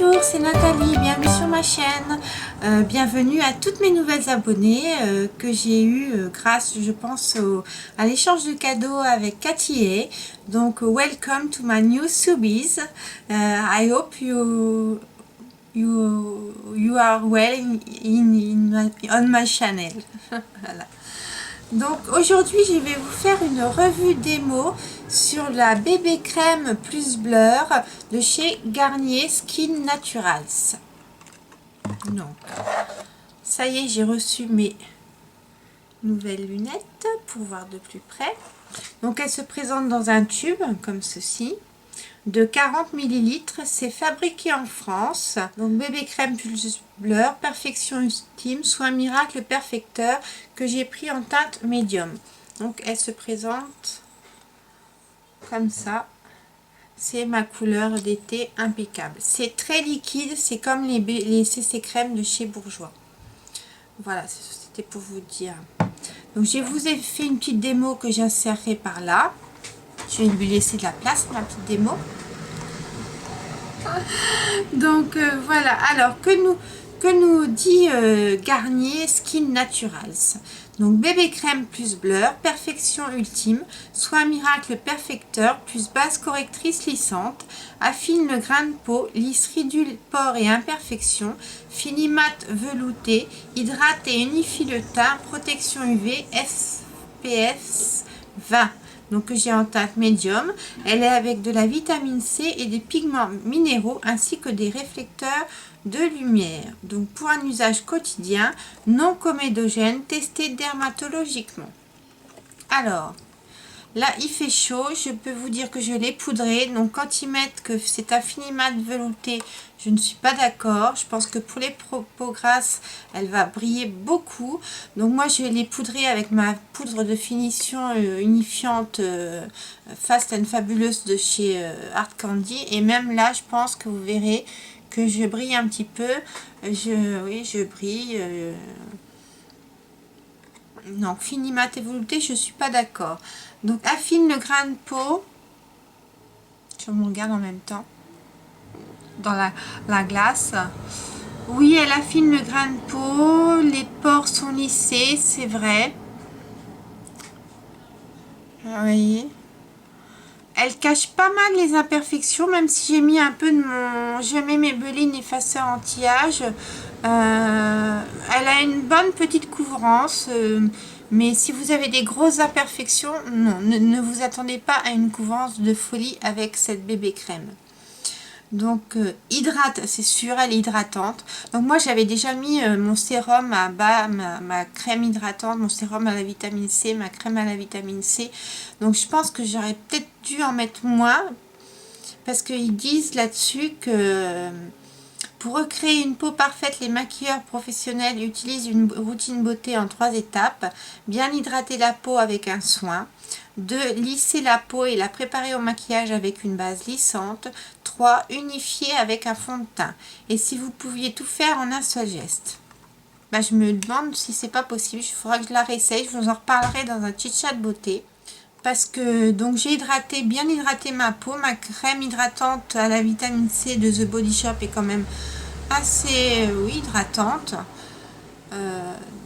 Bonjour, c'est Nathalie, bienvenue sur ma chaîne. Bienvenue à toutes mes nouvelles abonnées que j'ai eues grâce, je pense, à l'échange de cadeaux avec Cathy. Donc, welcome to my new subbies. I hope you are well on my channel. Voilà. Donc aujourd'hui je vais vous faire une revue démo sur la bébé crème plus blur de chez Garnier Skin Naturals. Donc ça y est, j'ai reçu mes nouvelles lunettes pour voir de plus près. Donc elle se présente dans un tube comme ceci de 40 ml. C'est fabriqué en France. Donc bébé crème plus blur, perfection ultime, soin miracle perfecteur, que j'ai pris en teinte médium. Donc elle se présente comme ça. C'est ma couleur d'été impeccable. C'est très liquide, c'est comme les CC crème de chez Bourjois. Voilà, c'était pour vous dire. Donc je vous ai fait une petite démo que j'insérerai par là. Je vais lui laisser de la place, ma petite démo. Donc voilà, alors que nous dit Garnier Skin Naturals. Donc bébé crème plus blur, perfection ultime, soin miracle perfecteur plus base correctrice lissante, affine le grain de peau, lisse ridule pores et imperfections, finit mat velouté, hydrate et unifie le teint, protection UV SPF 20. Donc que j'ai en teinte médium. Elle est avec de la vitamine C et des pigments minéraux ainsi que des réflecteurs de lumière. Donc pour un usage quotidien, non comédogène, testé dermatologiquement. Alors, là il fait chaud, je peux vous dire que je l'ai poudré. Donc quand ils mettent que c'est un fini mat velouté, je ne suis pas d'accord. Je pense que pour les peaux grasses, elle va briller beaucoup. Donc moi je l'ai poudré avec ma poudre de finition unifiante Fast and Fabulous de chez Art Candy. Et même là je pense que vous verrez que je brille un petit peu. Oui, je brille. Non, fini mat et velouté, je suis pas d'accord. Donc affine le grain de peau. Je me regarde en même temps dans la glace. Oui, elle affine le grain de peau, les pores sont lissés, c'est vrai. Vous voyez, elle cache pas mal les imperfections, même si j'ai mis un peu de mon... Je mets mes Maybelline effaceur anti-âge. Elle a une bonne petite couvrance, mais si vous avez des grosses imperfections, non, ne vous attendez pas à une couvrance de folie avec cette bébé crème. Donc hydrate, c'est sûr, elle est hydratante. Donc moi j'avais déjà mis mon sérum à bas, ma crème hydratante, mon sérum à la vitamine C, ma crème à la vitamine C. Donc je pense que j'aurais peut-être dû en mettre moins, parce qu'ils disent là-dessus que pour recréer une peau parfaite, les maquilleurs professionnels utilisent une routine beauté en 3 étapes. Bien hydrater la peau avec un soin. 2. Lisser la peau et la préparer au maquillage avec une base lissante. 3. Unifier avec un fond de teint. Et si vous pouviez tout faire en un seul geste. Ben, je me demande si c'est pas possible. Il faudra que je la réessaye. Je vous en reparlerai dans un petit chat de beauté. Parce que donc j'ai bien hydraté ma peau. Ma crème hydratante à la vitamine C de The Body Shop est quand même assez hydratante.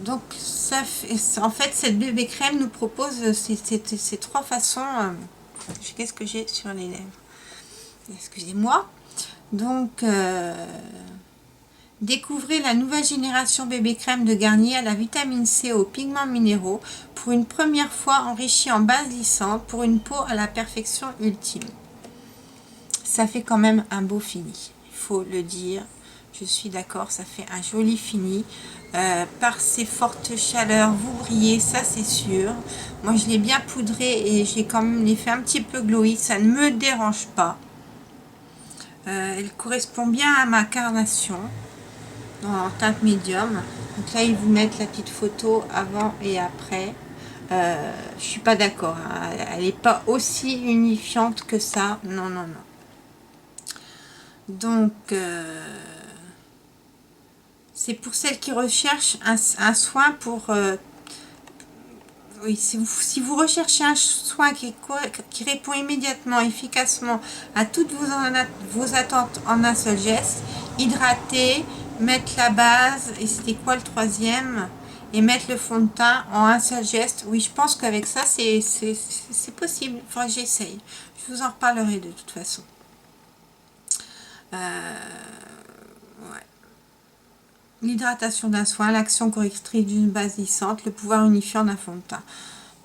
Donc ça fait, en fait cette bébé crème nous propose ces 3 façons. Qu'est-ce que j'ai sur les lèvres, excusez-moi. Donc découvrez la nouvelle génération bébé crème de Garnier à la vitamine C aux pigments minéraux, pour une première fois enrichie en base lissante, pour une peau à la perfection ultime. Ça fait quand même un beau fini, il faut le dire. Je suis d'accord, ça fait un joli fini. Par ces fortes chaleurs, vous brillez, ça c'est sûr. Moi je l'ai bien poudré et j'ai quand même l'effet un petit peu glowy, ça ne me dérange pas. Elle correspond bien à ma carnation en teinte médium. Donc là ils vous mettent la petite photo avant et après. Je suis pas d'accord, hein. Elle n'est pas aussi unifiante que ça. Non, non, non. Donc c'est pour celles qui recherchent un soin pour Oui, si vous recherchez un soin qui répond immédiatement, efficacement à toutes vos attentes en un seul geste, hydrater, mettre la base, et c'était quoi le troisième? Et mettre le fond de teint en un seul geste. Oui, je pense qu'avec ça, c'est possible. Il faudra que j'essaye. Je vous en reparlerai de toute façon. Ouais. L'hydratation d'un soin, l'action correctrice d'une base lissante, le pouvoir unifiant d'un fond de teint.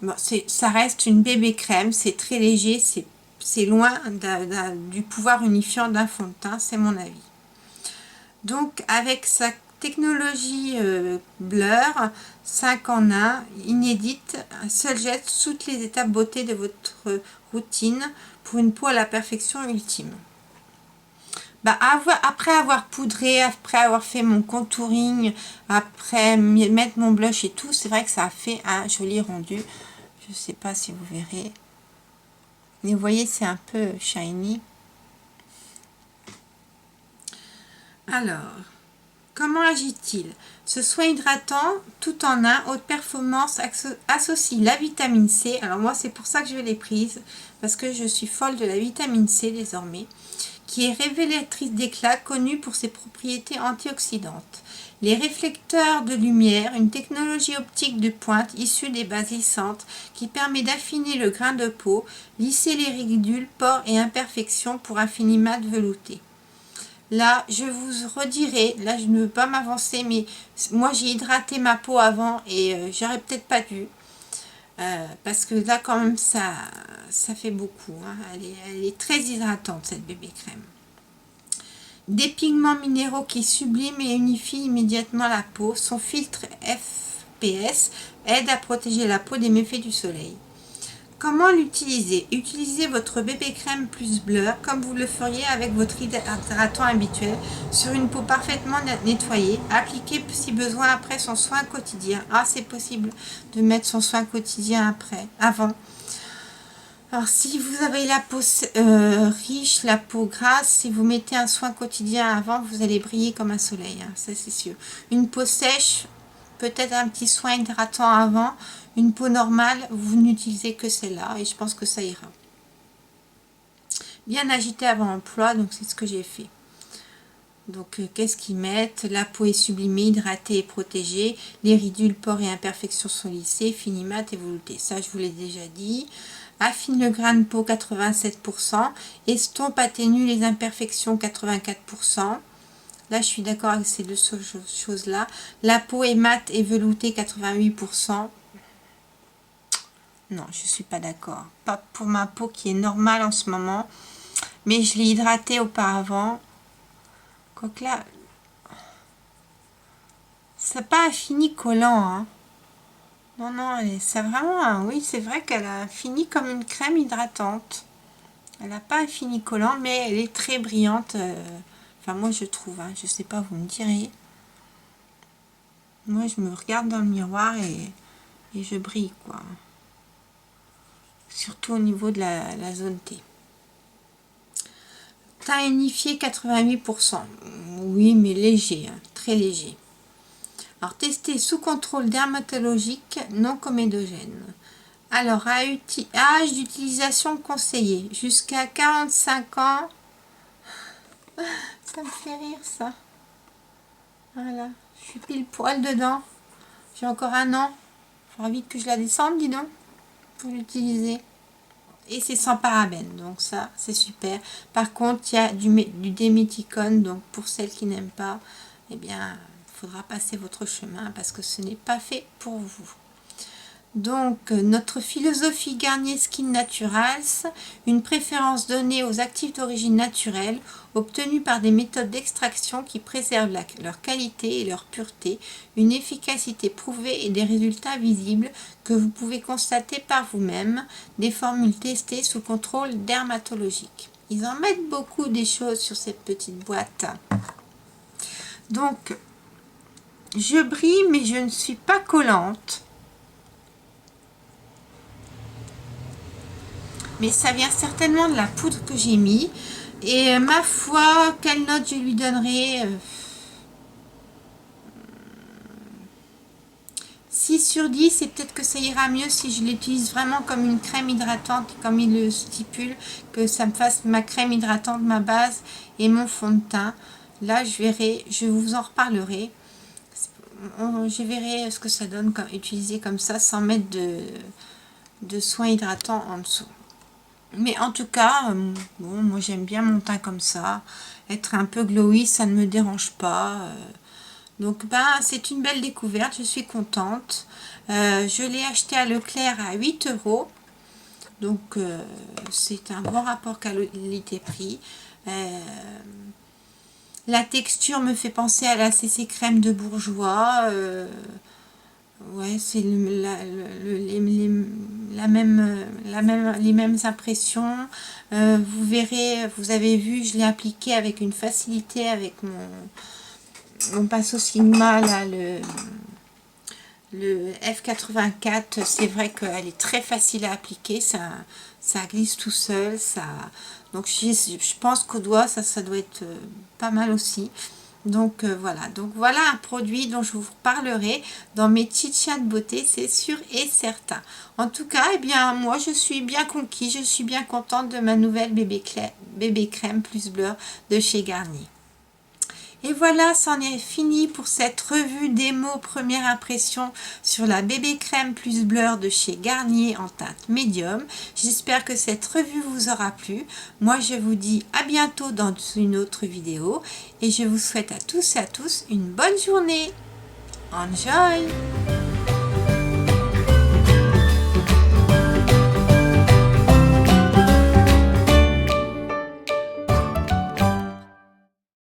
Bon, ça reste une bébé crème, c'est très léger, c'est loin du pouvoir unifiant d'un fond de teint, c'est mon avis. Donc avec sa technologie Blur 5 en 1, inédite, un seul geste, toutes les étapes beauté de votre routine pour une peau à la perfection ultime. Bah, après avoir poudré, après avoir fait mon contouring, après mettre mon blush et tout, c'est vrai que ça a fait un joli rendu. Je sais pas si vous verrez. Mais vous voyez, c'est un peu shiny. Alors, comment agit-il? Ce soin hydratant, tout en un, haute performance, associe la vitamine C. Alors moi, c'est pour ça que je l'ai prise, parce que je suis folle de la vitamine C désormais, qui est révélatrice d'éclat, connue pour ses propriétés antioxydantes. Les réflecteurs de lumière, une technologie optique de pointe issue des bases lissantes qui permet d'affiner le grain de peau, lisser les ridules, pores et imperfections pour un fini mat velouté. Là, je vous redirai, là je ne veux pas m'avancer, mais moi j'ai hydraté ma peau avant et j'aurais peut-être pas dû. Parce que là quand même ça fait beaucoup. Hein. Elle est très hydratante cette bébé crème. Des pigments minéraux qui subliment et unifient immédiatement la peau. Son filtre FPS aide à protéger la peau des méfaits du soleil. Comment l'utiliser? Utilisez votre bébé crème plus Blur comme vous le feriez avec votre hydratant habituel sur une peau parfaitement nettoyée. Appliquez si besoin après son soin quotidien. Ah, c'est possible de mettre son soin quotidien avant. Alors, si vous avez la peau riche, la peau grasse, si vous mettez un soin quotidien avant, vous allez briller comme un soleil, hein, ça c'est sûr. Une peau sèche, peut-être un petit soin hydratant avant. Une peau normale, vous n'utilisez que celle-là et je pense que ça ira. Bien agité avant emploi, donc c'est ce que j'ai fait. Donc, qu'est-ce qu'ils mettent? La peau est sublimée, hydratée et protégée. Les ridules, pores et imperfections sont lissées, fini mat et velouté. Ça, je vous l'ai déjà dit. Affine le grain de peau 87%. Estompe, atténue les imperfections 84%. Là, je suis d'accord avec ces deux choses-là. La peau est mate et veloutée 88%. Non, je ne suis pas d'accord. Pas pour ma peau qui est normale en ce moment. Mais je l'ai hydratée auparavant. Quoique là, c'est pas un fini collant. Hein. Non, non, c'est vraiment un... Oui, c'est vrai qu'elle a fini comme une crème hydratante. Elle n'a pas un fini collant, mais elle est très brillante. Enfin, moi, je trouve. Hein, je sais pas, vous me direz. Moi, je me regarde dans le miroir et je brille, quoi. Surtout au niveau de la zone T. Teint unifié 88%. Oui, mais léger, hein, très léger. Alors, testé sous contrôle dermatologique non comédogène. Alors, âge d'utilisation conseillé, jusqu'à 45 ans. Ça me fait rire, ça. Voilà, je suis pile poil dedans. J'ai encore un an. Il faudra vite que je la descende, dis donc, pour l'utiliser. Et c'est sans parabènes, donc ça, c'est super. Par contre, il y a du déméthicone, donc pour celles qui n'aiment pas, eh bien, il faudra passer votre chemin parce que ce n'est pas fait pour vous. Donc, notre philosophie Garnier Skin Naturals, une préférence donnée aux actifs d'origine naturelle, obtenus par des méthodes d'extraction qui préservent leur qualité et leur pureté, une efficacité prouvée et des résultats visibles que vous pouvez constater par vous-même, des formules testées sous contrôle dermatologique. Ils en mettent beaucoup des choses sur cette petite boîte. Donc, je brille, mais je ne suis pas collante. Mais ça vient certainement de la poudre que j'ai mis. Et ma foi, quelle note je lui donnerai? sur 10 et peut-être que ça ira mieux si je l'utilise vraiment comme une crème hydratante, comme il le stipule, que ça me fasse ma crème hydratante, ma base et mon fond de teint. Là, je verrai, je vous en reparlerai. Je verrai ce que ça donne quand utiliser comme ça sans mettre de soins hydratants en dessous. Mais en tout cas, bon, moi j'aime bien mon teint comme ça. Être un peu glowy, ça ne me dérange pas. Donc c'est une belle découverte, je suis contente. Je l'ai acheté à Leclerc à 8 €. Donc c'est un bon rapport qualité-prix. La texture me fait penser à la CC crème de Bourjois. Ouais, c'est les mêmes impressions. Vous verrez, vous avez vu, je l'ai appliqué avec une facilité avec mon pinceau Sigma, là, le F84. C'est vrai qu'elle est très facile à appliquer, ça glisse tout seul. Donc je pense qu'au doigt, ça doit être pas mal aussi. Donc voilà un produit dont je vous parlerai dans mes chichas de beauté, c'est sûr et certain. En tout cas, eh bien moi je suis bien conquis, je suis bien contente de ma nouvelle bébé crème plus bleu de chez Garnier. Et voilà, c'en est fini pour cette revue démo première impression sur la bébé crème plus blur de chez Garnier en teinte médium. J'espère que cette revue vous aura plu. Moi, je vous dis à bientôt dans une autre vidéo et je vous souhaite à tous et à tous une bonne journée. Enjoy!